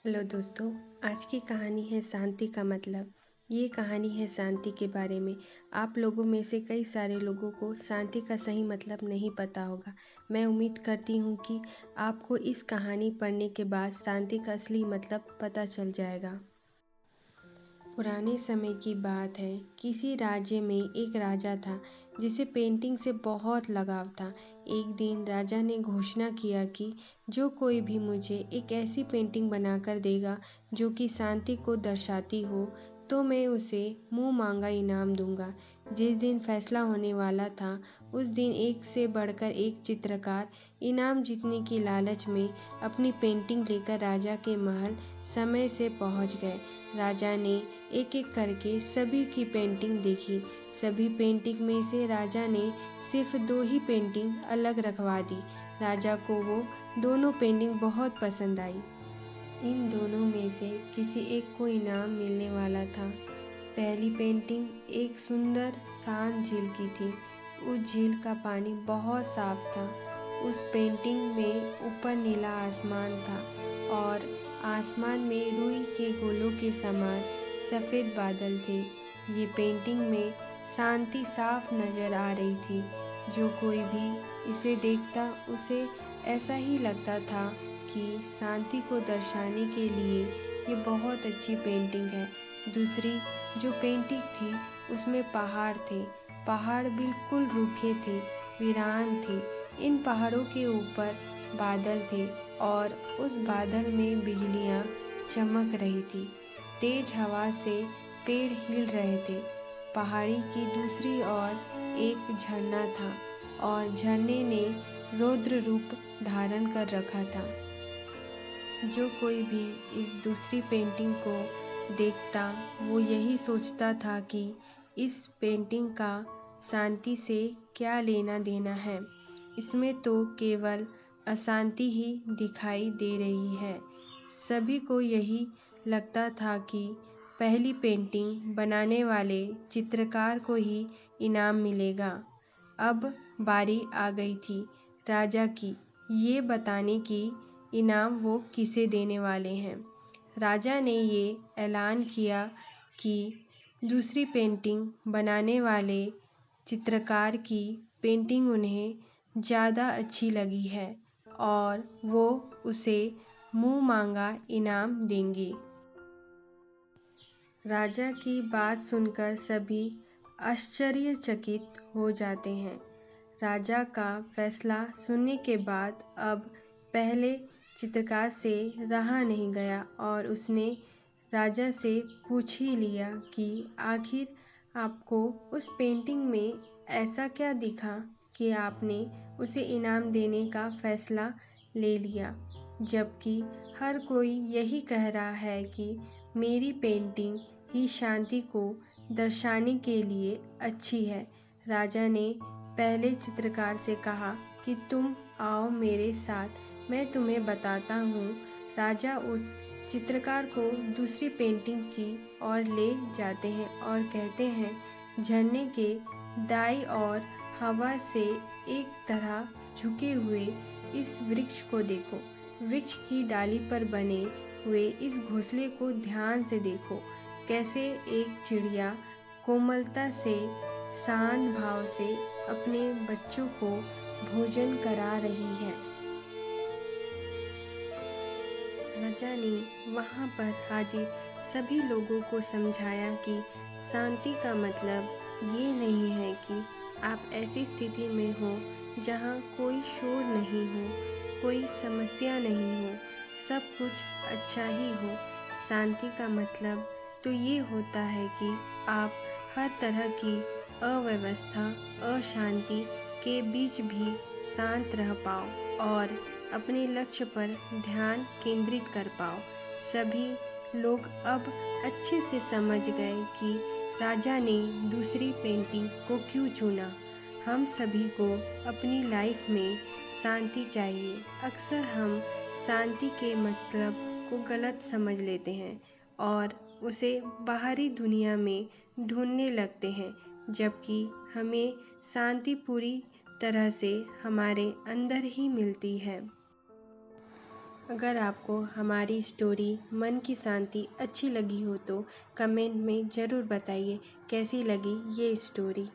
Hello दोस्तों। आज की कहानी है शांति का मतलब। ये कहानी है शांति के बारे में। आप लोगों में से कई सारे लोगों को शांति का सही मतलब नहीं पता होगा। मैं उम्मीद करती हूँ कि आपको इस कहानी पढ़ने के बाद शांति का असली मतलब पता चल जाएगा। पुराने समय की बात है। किसी राज्य में एक राजा था जिसे पेंटिंग से बहुत लगाव था। एक दिन राजा ने घोषणा किया कि जो कोई भी मुझे एक ऐसी पेंटिंग बनाकर देगा जो कि शांति को दर्शाती हो तो मैं उसे मुंह मांगा इनाम दूंगा। जिस दिन फैसला होने वाला था उस दिन एक से बढ़कर एक चित्रकार इनाम जीतने की लालच में अपनी पेंटिंग लेकर राजा के महल समय से पहुंच गए। राजा ने एक एक करके सभी की पेंटिंग देखी। सभी पेंटिंग में से राजा ने सिर्फ 2 ही पेंटिंग अलग रखवा दी। राजा को वो दोनों पेंटिंग बहुत पसंद आई। इन दोनों में से किसी एक को इनाम मिलने वाला था। पहली पेंटिंग एक सुंदर शांत झील की थी। उस झील का पानी बहुत साफ था। उस पेंटिंग में ऊपर नीला आसमान था और आसमान में रुई के गोलों के समान सफ़ेद बादल थे। ये पेंटिंग में शांति साफ नज़र आ रही थी। जो कोई भी इसे देखता उसे ऐसा ही लगता था कि शांति को दर्शाने के लिए ये बहुत अच्छी पेंटिंग है। दूसरी जो पेंटिंग थी उसमें पहाड़ थे। पहाड़ बिल्कुल रूखे थे, वीरान थे। इन पहाड़ों के ऊपर बादल थे और उस बादल में बिजलियाँ चमक रही थी। तेज हवा से पेड़ हिल रहे थे। पहाड़ी की दूसरी ओर एक झरना था और झरने ने रौद्र रूप धारण कर रखा था। जो कोई भी इस दूसरी पेंटिंग को देखता वो यही सोचता था कि इस पेंटिंग का शांति से क्या लेना देना है। इसमें तो केवल अशांति ही दिखाई दे रही है। सभी को यही लगता था कि पहली पेंटिंग बनाने वाले चित्रकार को ही इनाम मिलेगा। अब बारी आ गई थी राजा की ये बताने की इनाम वो किसे देने वाले हैं। राजा ने ये ऐलान किया कि दूसरी पेंटिंग बनाने वाले चित्रकार की पेंटिंग उन्हें ज़्यादा अच्छी लगी है और वो उसे मुंह मांगा इनाम देंगे। राजा की बात सुनकर सभी आश्चर्यचकित हो जाते हैं। राजा का फैसला सुनने के बाद अब पहले चित्रकार से रहा नहीं गया और उसने राजा से पूछ ही लिया कि आखिर आपको उस पेंटिंग में ऐसा क्या दिखा कि आपने उसे इनाम देने का फैसला ले लिया, जबकि हर कोई यही कह रहा है कि मेरी पेंटिंग ही शांति को दर्शाने के लिए अच्छी है। राजा ने पहले चित्रकार से कहा कि तुम आओ मेरे साथ, मैं तुम्हें बताता हूँ। राजा उस चित्रकार को दूसरी पेंटिंग की ओर ले जाते हैं और कहते हैं, झरने के दाईं ओर हवा से एक तरह झुके हुए इस वृक्ष को देखो। वृक्ष की डाली पर बने हुए इस घोंसले को ध्यान से देखो। कैसे एक चिड़िया कोमलता से, शांत भाव से अपने बच्चों को भोजन करा रही है। राजा ने वहाँ पर हाजिर सभी लोगों को समझाया कि शांति का मतलब ये नहीं है कि आप ऐसी स्थिति में हो जहाँ कोई शोर नहीं हो, कोई समस्या नहीं हो, सब कुछ अच्छा ही हो। शांति का मतलब तो ये होता है कि आप हर तरह की अव्यवस्था, अशांति के बीच भी शांत रह पाओ और अपने लक्ष्य पर ध्यान केंद्रित कर पाओ। सभी लोग अब अच्छे से समझ गए कि राजा ने दूसरी पेंटिंग को क्यों चुना। हम सभी को अपनी लाइफ में शांति चाहिए। अक्सर हम शांति के मतलब को गलत समझ लेते हैं और उसे बाहरी दुनिया में ढूंढने लगते हैं, जबकि हमें शांति पूरी तरह से हमारे अंदर ही मिलती है। अगर आपको हमारी स्टोरी मन की शांति अच्छी लगी हो तो कमेंट में ज़रूर बताइए कैसी लगी ये स्टोरी।